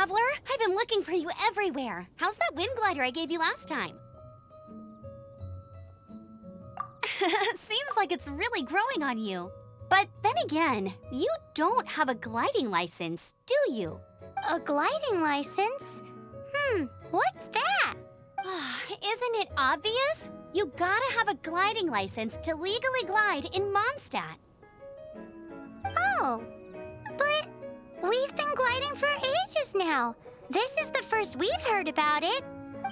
traveler. I've been looking for you everywhere. How's that wind glider I gave you last time? Seems like it's really growing on you. But then again, you don't have a gliding license, do you? A gliding license? What's that? Isn't it obvious? You gotta have a gliding license to legally glide in Mondstad. Oh, but we've been gliding for ages now. This is the first we've heard about it.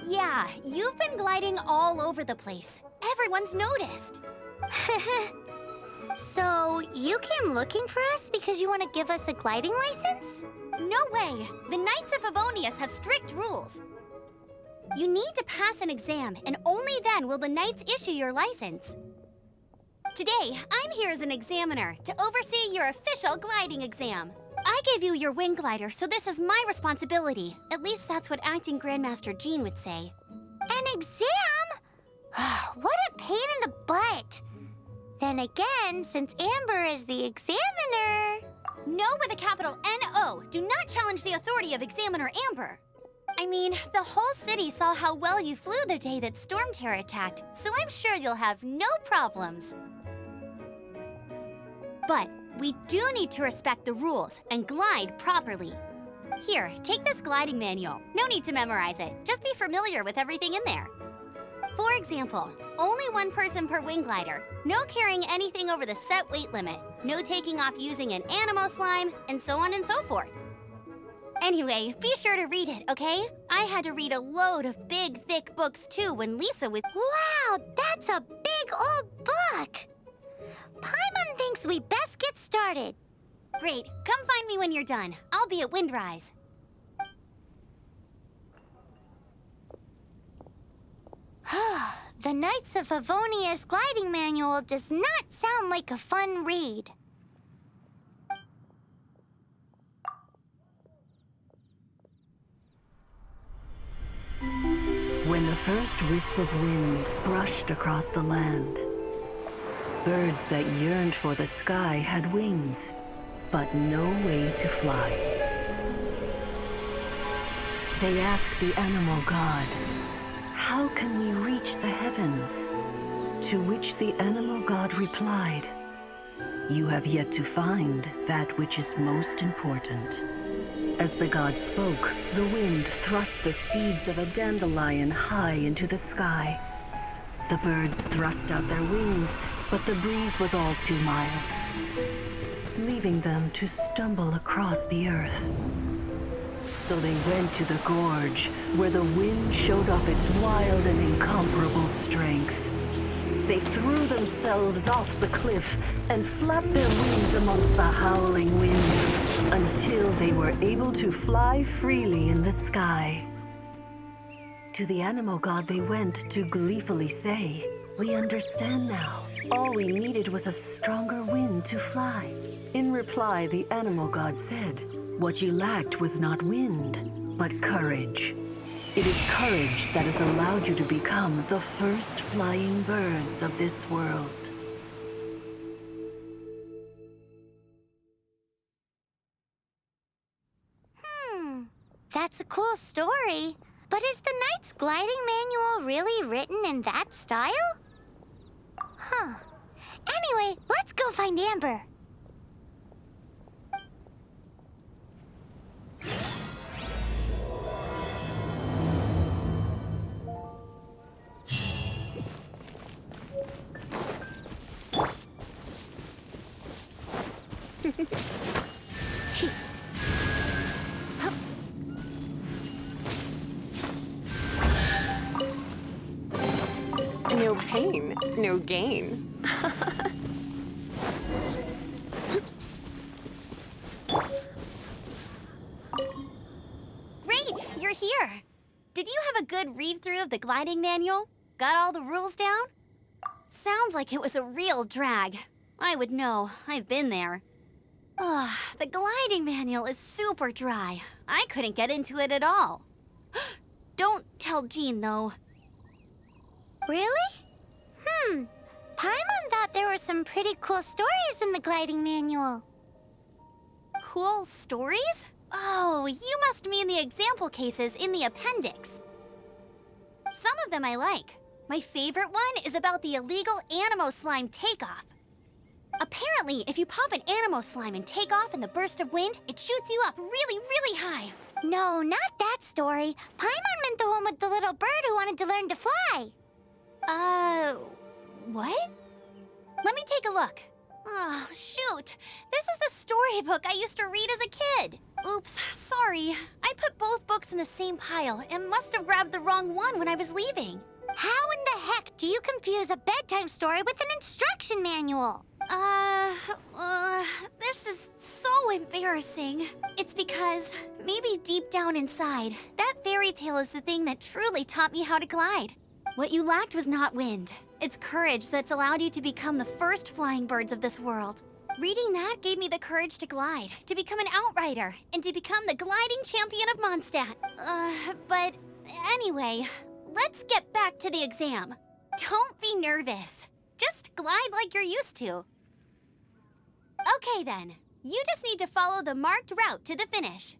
Yeah, you've been gliding all over the place. Everyone's noticed. So, you came looking for us because you want to give us a gliding license? No way! The Knights of Favonius have strict rules. You need to pass an exam, and only then will the Knights issue your license. Today, I'm here as an examiner to oversee your official gliding exam. I gave you your wing glider, so this is my responsibility. At least that's what Acting Grandmaster Jean would say. An exam? What a pain in the butt. Then again, since Amber is the examiner... No with a capital N-O. Do not challenge the authority of Examiner Amber. I mean, the whole city saw how well you flew the day that Storm Terror attacked, so I'm sure you'll have no problems. But we do need to respect the rules and glide properly. Here, take this gliding manual. No need to memorize it. Just be familiar with everything in there. For example, only one person per wing glider, no carrying anything over the set weight limit, no taking off using an animo slime, and so on and so forth. Anyway, be sure to read it, okay? I had to read a load of big, thick books too when Lisa was— Wow, that's a big old book! Paimon thinks we best get started. Great, come find me when you're done. I'll be at Windrise. The Knights of Favonius gliding manual does not sound like a fun read. When the first wisp of wind brushed across the land, birds that yearned for the sky had wings, but no way to fly. They asked the animal god, "How can we reach the heavens?" To which the animal god replied, "You have yet to find that which is most important." As the god spoke, the wind thrust the seeds of a dandelion high into the sky. The birds thrust out their wings, but the breeze was all too mild, leaving them to stumble across the earth. So they went to the gorge, where the wind showed off its wild and incomparable strength. They threw themselves off the cliff and flapped their wings amongst the howling winds until they were able to fly freely in the sky. To the animal god they went to gleefully say, "We understand now. All we needed was a stronger wind to fly." In reply, the animal god said, "What you lacked was not wind, but courage. It is courage that has allowed you to become the first flying birds of this world." That's a cool story. But is the Knight's gliding manual really written in that style? Anyway, let's go find Amber. No pain, no gain. Great, you're here. Did you have a good read-through of the gliding manual? Got all the rules down? Sounds like it was a real drag. I would know. I've been there. The gliding manual is super dry. I couldn't get into it at all. Don't tell Jean, though. Really? Paimon thought there were some pretty cool stories in the gliding manual. Cool stories? Oh, you must mean the example cases in the appendix. Some of them I like. My favorite one is about the illegal Animo Slime takeoff. Apparently, if you pop an Animo Slime and take off in the burst of wind, it shoots you up really, really high. No, not that story. Paimon meant the one with the little bird who wanted to learn to fly. What? Let me take a look. Oh, shoot. This is the storybook I used to read as a kid. Oops, sorry. I put both books in the same pile and must have grabbed the wrong one when I was leaving. How in the heck do you confuse a bedtime story with an instruction manual? This is so embarrassing. It's because maybe deep down inside, that fairy tale is the thing that truly taught me how to glide. What you lacked was not wind. It's courage that's allowed you to become the first flying birds of this world. Reading that gave me the courage to glide, to become an outrider, and to become the gliding champion of Mondstad. But anyway, let's get back to the exam. Don't be nervous. Just glide like you're used to. Okay then, you just need to follow the marked route to the finish.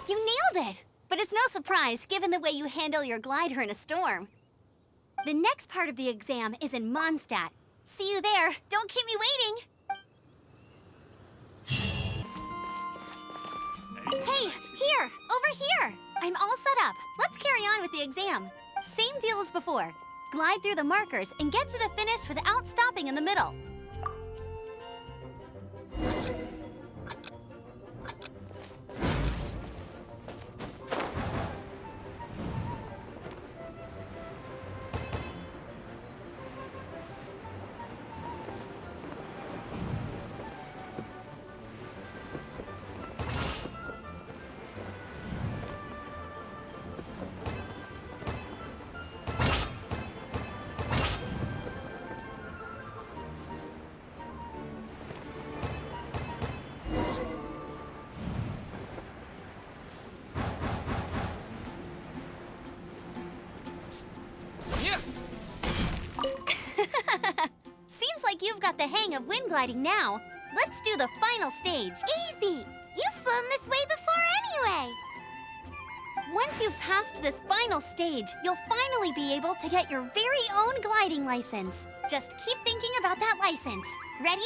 You nailed it! But it's no surprise, given the way you handle your glider in a storm. The next part of the exam is in Mondstad. See you there. Don't keep me waiting. Hey, here! Over here! I'm all set up. Let's carry on with the exam. Same deal as before. Glide through the markers and get to the finish without stopping in the middle. Seems like you've got the hang of wind gliding now. Let's do the final stage. Easy! You've flown this way before anyway. Once you've passed this final stage, you'll finally be able to get your very own gliding license. Just keep thinking about that license. Ready?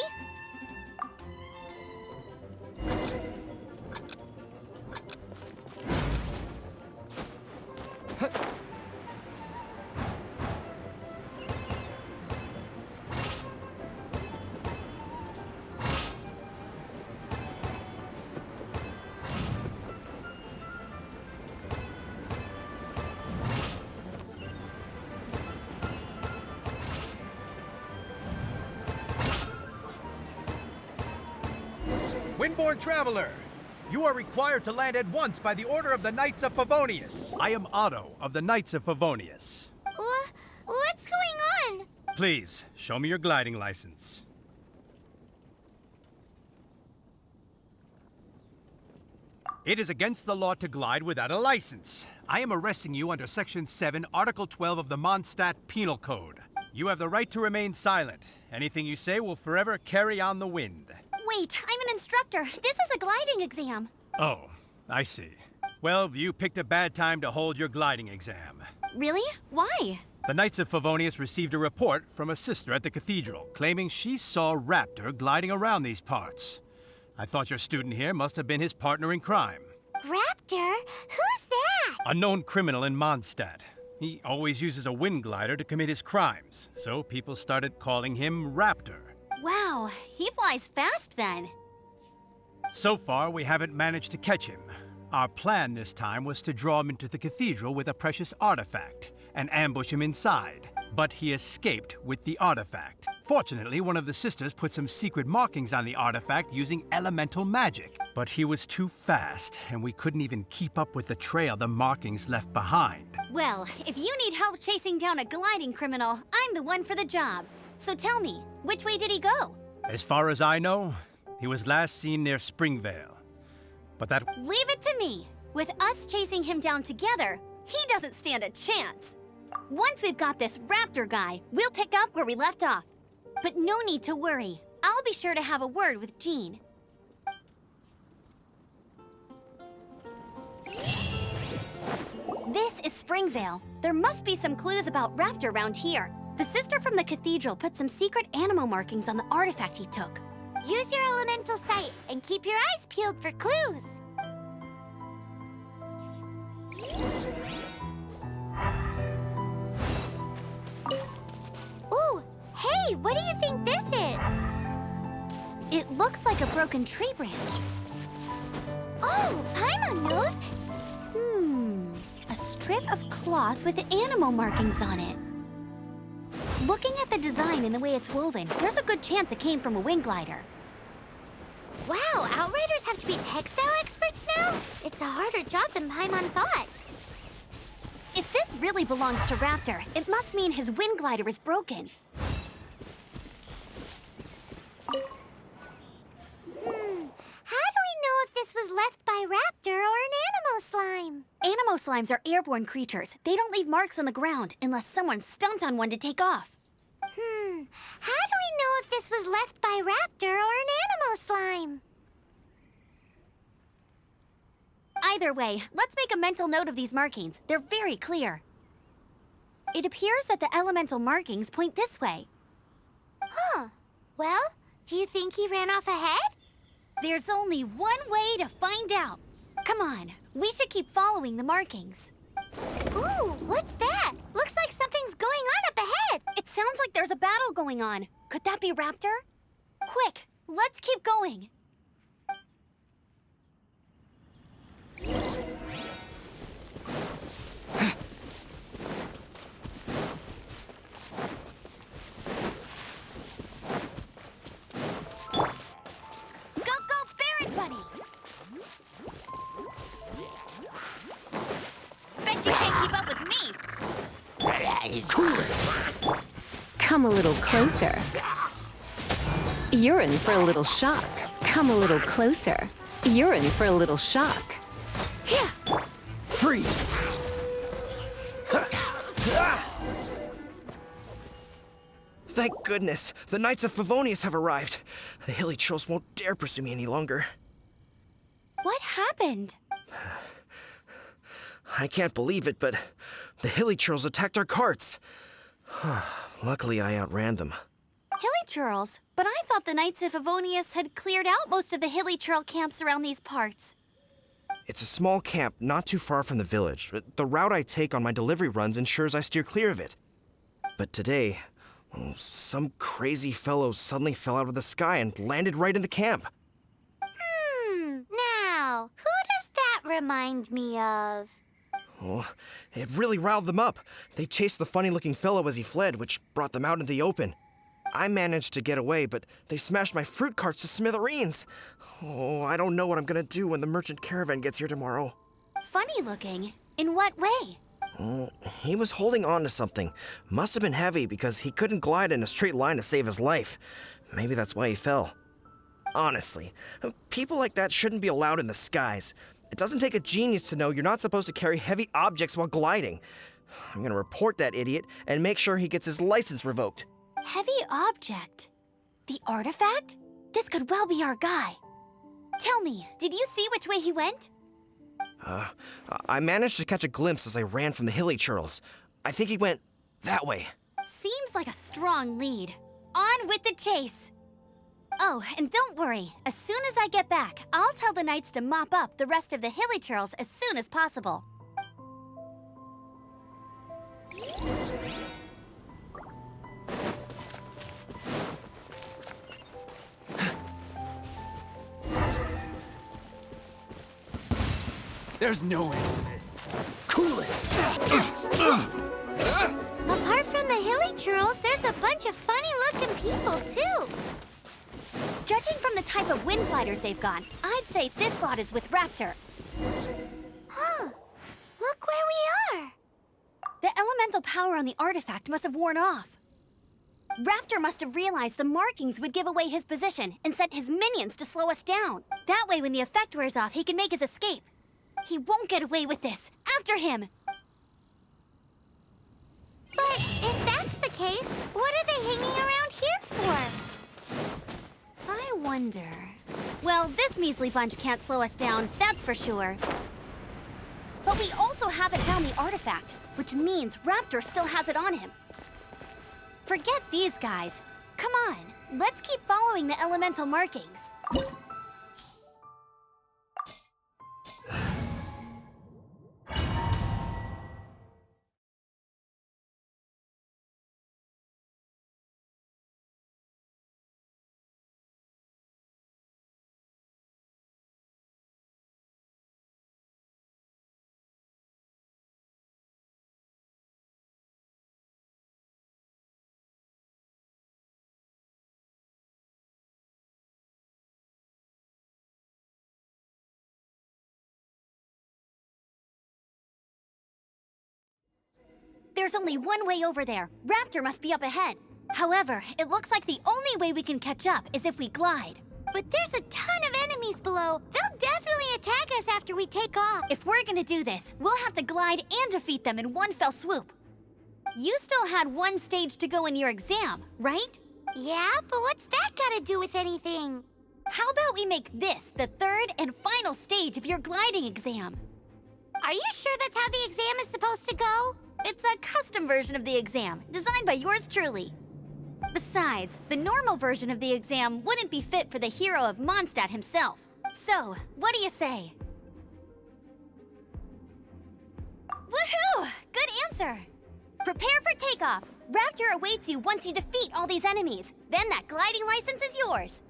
Windborne traveler, you are required to land at once by the order of the Knights of Favonius. I am Otto of the Knights of Favonius. What's going on? Please, show me your gliding license. It is against the law to glide without a license. I am arresting you under Section 7, Article 12 of the Mondstad Penal Code. You have the right to remain silent. Anything you say will forever carry on the wind. Wait, I'm an instructor. This is a gliding exam. Oh, I see. Well, you picked a bad time to hold your gliding exam. Really? Why? The Knights of Favonius received a report from a sister at the cathedral claiming she saw Raptor gliding around these parts. I thought your student here must have been his partner in crime. Raptor? Who's that? A known criminal in Mondstad. He always uses a wind glider to commit his crimes, so people started calling him Raptor. Wow, he flies fast then. So far, we haven't managed to catch him. Our plan this time was to draw him into the cathedral with a precious artifact and ambush him inside. But he escaped with the artifact. Fortunately, one of the sisters put some secret markings on the artifact using elemental magic. But he was too fast, and we couldn't even keep up with the trail the markings left behind. Well, if you need help chasing down a gliding criminal, I'm the one for the job. So tell me, which way did he go? As far as I know, he was last seen near Springvale. But that... Leave it to me. With us chasing him down together, he doesn't stand a chance. Once we've got this raptor guy, we'll pick up where we left off. But no need to worry. I'll be sure to have a word with Jean. This is Springvale. There must be some clues about raptor around here. The sister from the cathedral put some secret animal markings on the artifact he took. Use your elemental sight and keep your eyes peeled for clues. Ooh, hey, what do you think this is? It looks like a broken tree branch. Oh, Paimon knows. A strip of cloth with animal markings on it. Looking at the design and the way it's woven, there's a good chance it came from a wing glider. Wow, Outriders have to be textile experts now? It's a harder job than Paimon thought. If this really belongs to Raptor, it must mean his wind glider is broken. How do we know if this was left by Raptor or an animal slime? Animo slimes are airborne creatures. They don't leave marks on the ground unless someone stomped on one to take off. How do we know if this was left by Raptor or an animal slime? Either way, let's make a mental note of these markings. They're very clear. It appears that the elemental markings point this way. Huh. Well, do you think he ran off ahead? There's only one way to find out. Come on, we should keep following the markings. Ooh, what's that? Looks like something's going on up ahead. It sounds like there's a battle going on. Could that be Raptor? Quick, let's keep going. Bet you can't keep up with me. Come a little closer. You're in for a little shock. Come a little closer. You're in for a little shock. Yeah. Freeze! Thank goodness, the Knights of Favonius have arrived. The hilly trolls won't dare pursue me any longer. What happened? I can't believe it, but the hilly trolls attacked our carts. Luckily, I outran them. Hilly churls? But I thought the Knights of Favonius had cleared out most of the hilly churl camps around these parts. It's a small camp not too far from the village. The route I take on my delivery runs ensures I steer clear of it. But today, some crazy fellow suddenly fell out of the sky and landed right in the camp. Now, who does that remind me of? Oh, it really riled them up. They chased the funny-looking fellow as he fled, which brought them out in the open. I managed to get away, but they smashed my fruit carts to smithereens. Oh, I don't know what I'm gonna do when the merchant caravan gets here tomorrow. Funny looking? In what way? He was holding on to something. Must have been heavy because he couldn't glide in a straight line to save his life. Maybe that's why he fell. Honestly, people like that shouldn't be allowed in the skies. It doesn't take a genius to know you're not supposed to carry heavy objects while gliding. I'm gonna report that idiot and make sure he gets his license revoked. Heavy object? The artifact? This could well be our guy. Tell me, did you see which way he went? I managed to catch a glimpse as I ran from the hilly churls. I think he went that way. Seems like a strong lead. On with the chase. Oh, and don't worry. As soon as I get back, I'll tell the knights to mop up the rest of the hilly churls as soon as possible. There's no end to this. Cool it! Apart from the hilly trolls, there's a bunch of funny-looking people, too. Judging from the type of wind gliders they've got, I'd say this lot is with Raptor. Huh. Look where we are. The elemental power on the artifact must have worn off. Raptor must have realized the markings would give away his position and sent his minions to slow us down. That way, when the effect wears off, he can make his escape. He won't get away with this. After him! But if that's the case, what are they hanging around here for? I wonder... Well, this measly bunch can't slow us down, that's for sure. But we also haven't found the artifact, which means Raptor still has it on him. Forget these guys. Come on, let's keep following the elemental markings. There's only one way over there. Raptor must be up ahead. However, it looks like the only way we can catch up is if we glide. But there's a ton of enemies below. They'll definitely attack us after we take off. If we're gonna do this, we'll have to glide and defeat them in one fell swoop. You still had one stage to go in your exam, right? Yeah, but what's that got to do with anything? How about we make this the third and final stage of your gliding exam? Are you sure that's how the exam is supposed to go? It's a custom version of the exam, designed by yours truly. Besides, the normal version of the exam wouldn't be fit for the hero of Mondstad himself. So, what do you say? Woohoo! Good answer! Prepare for takeoff. Raptor awaits you once you defeat all these enemies. Then that gliding license is yours.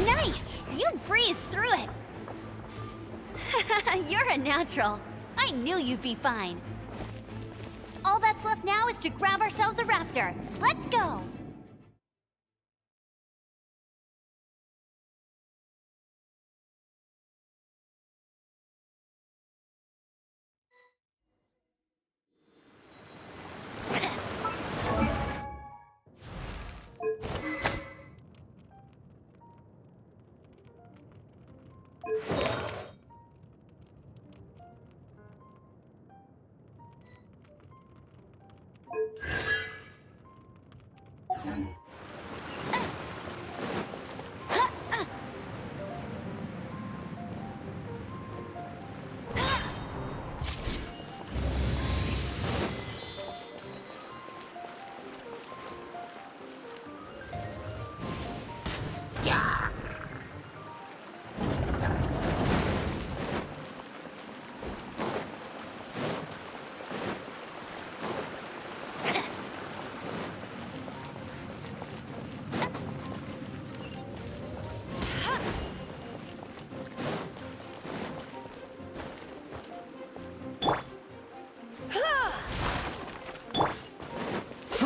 Nice! You breezed through it! You're a natural. I knew you'd be fine. All that's left now is to grab ourselves a raptor. Let's go!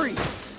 freeze!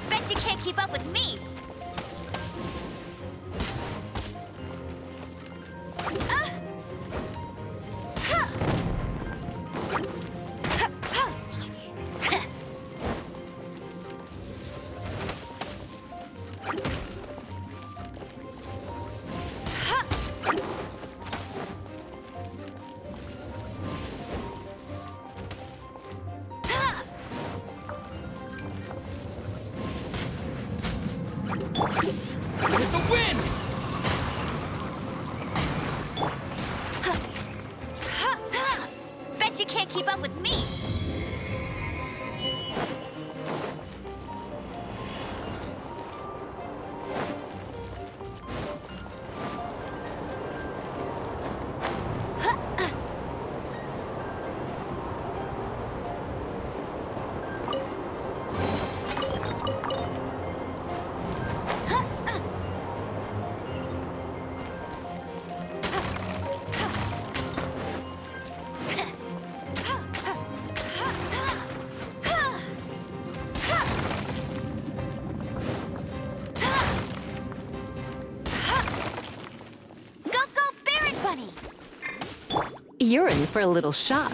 Bet you can't keep up with me! With the wind! Bet you can't keep up with me! You're in for a little shock.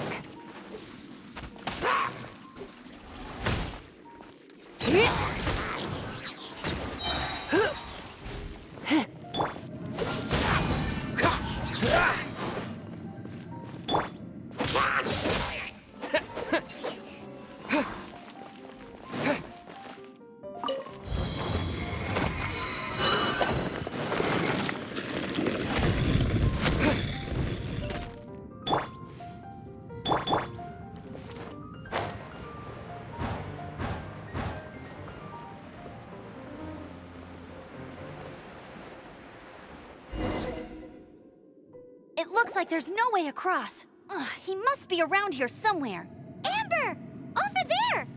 It looks like there's no way across. Ugh, he must be around here somewhere. Amber! Over there!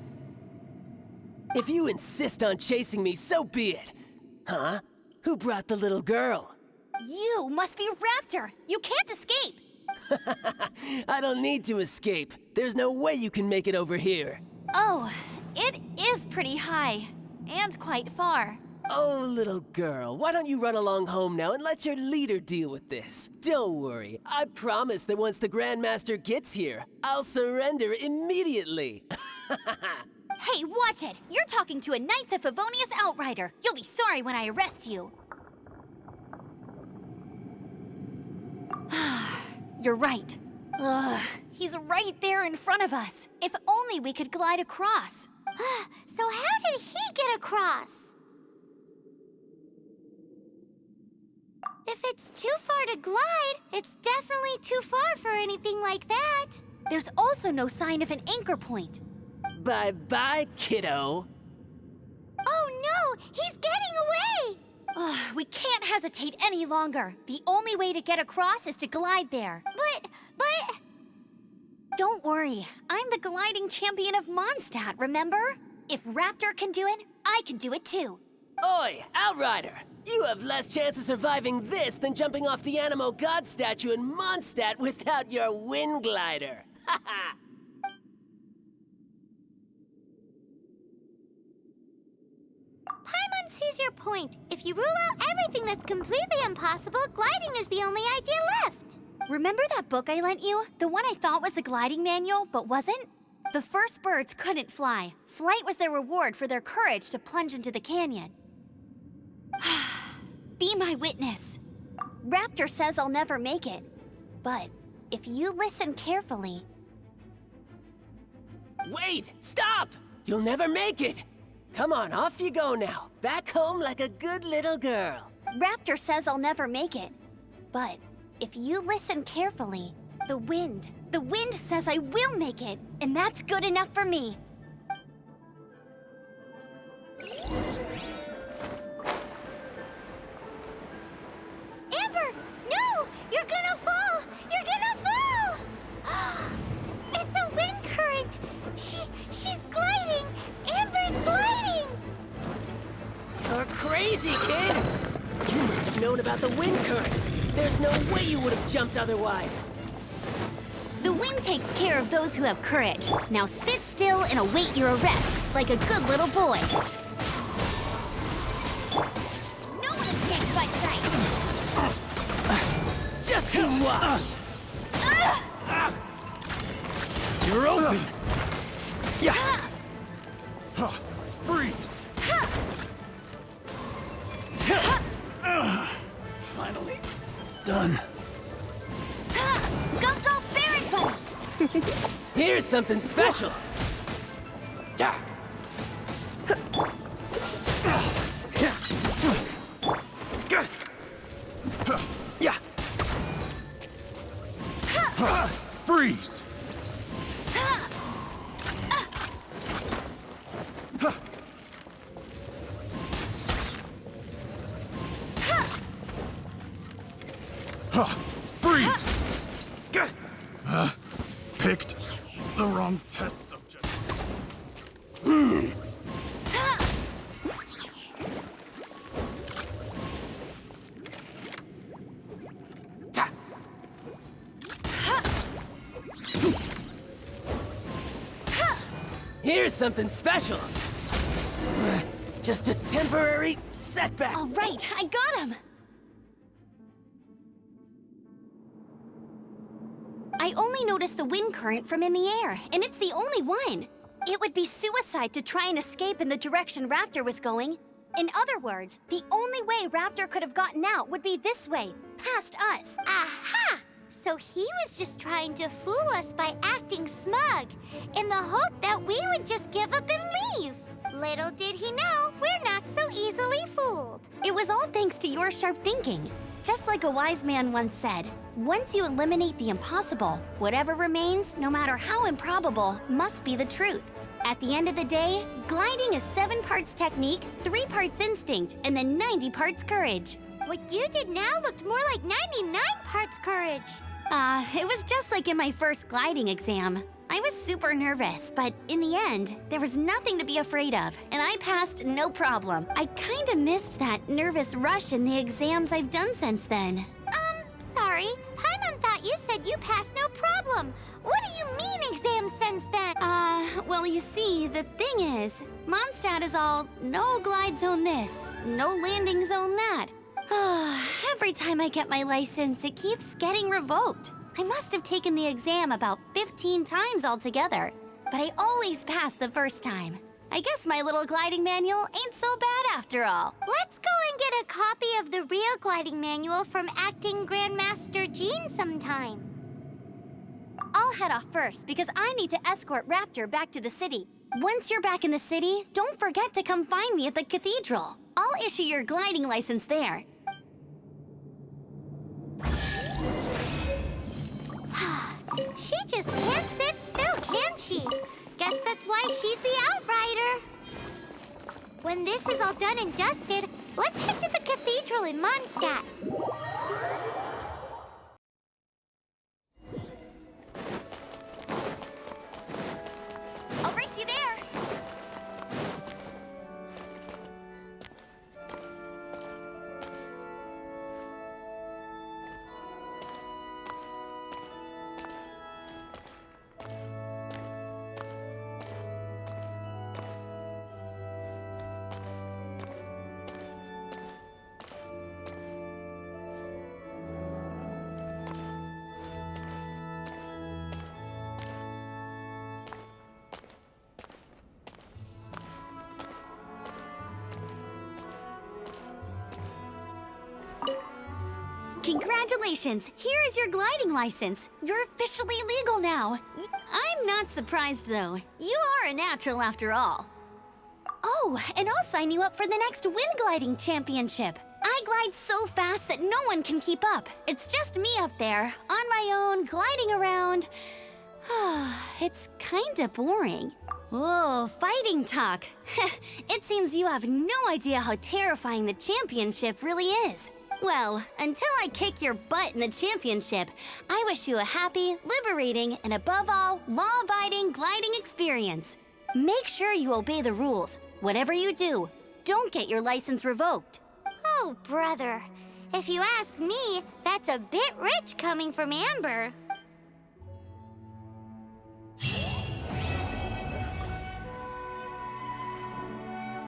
If you insist on chasing me, so be it. Huh? Who brought the little girl? You must be Raptor. You can't escape. I don't need to escape. There's no way you can make it over here. Oh, it is pretty high. And quite far. Oh, little girl, why don't you run along home now and let your leader deal with this? Don't worry, I promise that once the Grandmaster gets here, I'll surrender immediately. Hey, watch it! You're talking to a Knights of Favonius outrider. You'll be sorry when I arrest you. You're right. Ugh, he's right there in front of us. If only we could glide across. So how did he get across? If it's too far to glide, it's definitely too far for anything like that. There's also no sign of an anchor point. Bye-bye, kiddo. Oh no, he's getting away! Ugh, we can't hesitate any longer. The only way to get across is to glide there. But... Don't worry, I'm the gliding champion of Mondstad, remember? If Raptor can do it, I can do it too. Oi, Outrider! You have less chance of surviving this than jumping off the Animo God statue in Mondstad without your wind glider. Ha ha! sees your point. If you rule out everything that's completely impossible, gliding is the only idea left. Remember that book I lent you? The one I thought was the gliding manual, but wasn't? The first birds couldn't fly. Flight was their reward for their courage to plunge into the canyon. Be my witness. Raptor says I'll never make it. But if you listen carefully... Wait! Stop! You'll never make it! Come on, off you go now. Back home like a good little girl. Raptor says I'll never make it. But if you listen carefully, the wind says I will make it, and that's good enough for me. Amber, no! You're gonna fall! You're gonna fall! It's a wind current! She's gliding! Amber's gliding! You're crazy, kid! You must have known about the wind current. There's no way you would have jumped otherwise. The wind takes care of those who have courage. Now sit still and await your arrest, like a good little boy. No one escapes my sight. Just you watch! You're open! Yeah! Freeze! Finally done. Go, go, Baron Bunny! Here's something special! Yeah! Freeze! Freeze! Picked the wrong test subject. Here's something special! Just a temporary setback! All right, I got him! I only noticed the wind current from in the air, and it's the only one. It would be suicide to try and escape in the direction Raptor was going. In other words, the only way Raptor could have gotten out would be this way, past us. Aha! So he was just trying to fool us by acting smug, in the hope that we would just give up and leave. Little did he know, we're not so easily fooled. It was all thanks to your sharp thinking. Just like a wise man once said, once you eliminate the impossible, whatever remains, no matter how improbable, must be the truth. At the end of the day, gliding is 7 parts technique, 3 parts instinct, and then 90 parts courage. What you did now looked more like 99 parts courage. It was just like in my first gliding exam. I was super nervous, but in the end, there was nothing to be afraid of, and I passed no problem. I kinda missed that nervous rush in the exams I've done since then. Sorry. Paimon thought you said you passed no problem. What do you mean exams since then? Well, you see, the thing is, Mondstad is all no glide zone this, no landing zone that. Every time I get my license, it keeps getting revoked. I must have taken the exam about 15 times altogether, but I always pass the first time. I guess my little gliding manual ain't so bad after all. Let's go and get a copy of the real gliding manual from Acting Grandmaster Jean sometime. I'll head off first because I need to escort Raptor back to the city. Once you're back in the city, don't forget to come find me at the cathedral. I'll issue your gliding license there. She just can't sit still, can she? Guess that's why she's the outrider. When this is all done and dusted, let's head to the cathedral in Mondstad. I'll race you there. Congratulations! Here is your gliding license. You're officially legal now. I'm not surprised, though. You are a natural after all. Oh, and I'll sign you up for the next wind gliding championship. I glide so fast that no one can keep up. It's just me up there, on my own, gliding around. It's kinda boring. Oh, fighting talk. It seems you have no idea how terrifying the championship really is. Well, until I kick your butt in the championship, I wish you a happy, liberating, and above all, law-abiding gliding experience. Make sure you obey the rules. Whatever you do, don't get your license revoked. Oh, brother. If you ask me, that's a bit rich coming from Amber.